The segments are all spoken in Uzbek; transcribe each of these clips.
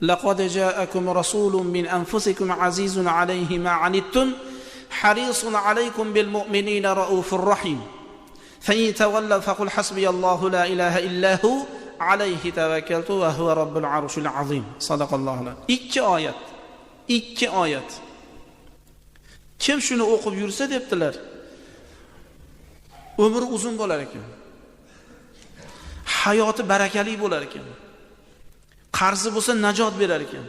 لقد جاءكم رسول من أنفسكم عزيز عليه ما عنتم حريص عليكم بالمؤمنين رؤوف رحيم فإن تولوا فقل حسبي الله لا إله إلا هو عليه توكلت وهو رب العرش العظيم. صدق الله العظيم. ikki oyat. Kim shuni o'qib yursa debdilar, umri uzun bo'lar ekan. Hayoti barakali bo'lar ekan. Qarzi bo'lsa najot berar ekan.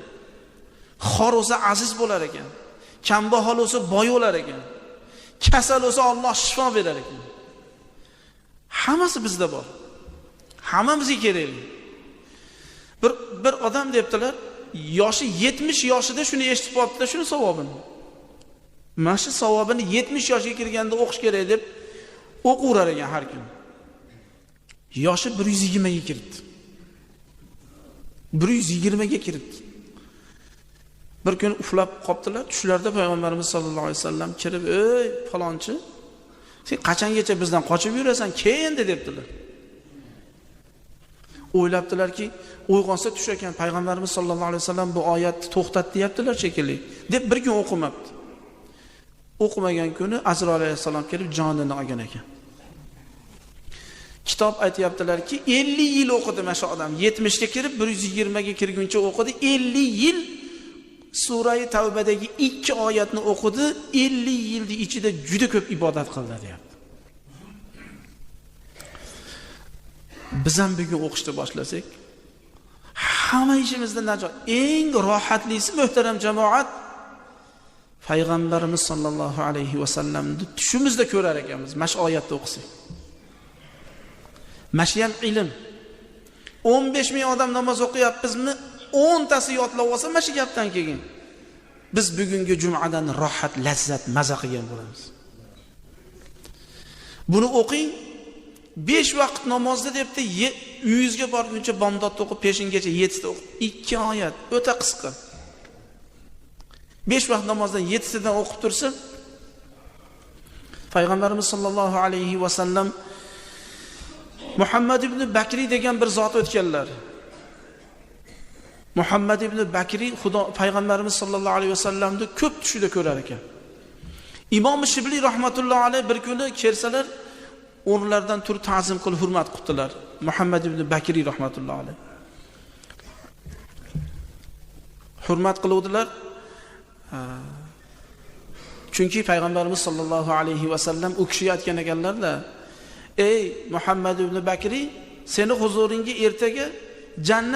Xor bo'lsa aziz bo'lar ekan. Kambag'al bo'lsa boy bo'lar ekan. Kasal bo'lsa Alloh shifo berar ekan. Hammasi bizda bor. Hammamizga kerakli. Bir odam debdilar, yoshi 70 yoshida shuni eshitib qolibdi, shuni savobini. Mana shu savobini 70 yoshga kirganda o'qish kerak deb o'qirar ekan har kun. Yoshi 120 ga kirdi. 120 ga kirdi. Bir kun uxlab qopdilar, tushlarda payg'ambarimiz sollallohu alayhi vasallam kirib, "Ey falonchi, sen qachongacha bizdan qochib yurasan? Keyin" debdilar. O'ylabdilarki, uyg'onsa tush ekan, payg'ambarimiz sollallohu alayhi vasallam bu oyatni to'xtat deyaptilar shekilli, deb bir kun o'qimabdi. O'qimagan kuni Azroil alayhisalom kelib jonini olgan ekan. Kitob aytayaptilarki, 50 yil o'qidi mana shu odam. 70 ga kirib 120 ga kirguncha o'qidi. 50 yil Sura-i Tavbadagi 2 oyatni o'qidi. 50 yilning ichida juda ko'p ibodat qildi deyapti. Biz ham bugun o'qishni boshlasak, hamma ishimizda najot. Eng rohatlisi muhtaram jamoat, payg'ambarimiz sollallohu alayhi vasallamni tushimizda ko'rar ekanmiz. Mana shu oyatni o'qisak. Mana shu ham ilm. 15 ming odam namoz o'qiyapmizmi? 10 tasi yodlab olsa, mana shu gapdan keyin biz bugungi jumadan rohat, lazzat, maza qilgan bo'lamiz. Buni o'qing. 5 vaqt namozda debdi, uyingizga borguncha bomdodni o'qib, peshingacha 7 ta o'qib, 2 oyat, o'ta qisqa. 5 vaqt namozdan 7 tadan o'qib tursa, payg'ambarimiz sollallohu alayhi vasallam Muhammad ibn Bakri degan bir zot o'tganlar. Muhammad ibn Bakri payg'ambarimiz sollallohu alayhi vasallamni ko'p tushida ko'rar ekan. Imom Shibli rahmatullohi alayhi bir kuni kelsalar, o'rnlaridan turib ta'zim qilib hurmat qildilar. Muhammad ibn Bakri rahmatullohi alayhi. Hurmat qiluvdilar. Chunki payg'ambarimiz sollallohu alayhi vasallam u kishi aytgan ekanlar-da, "Ey Muhammad ibn Bakri, seni huzuringga ertaga jannat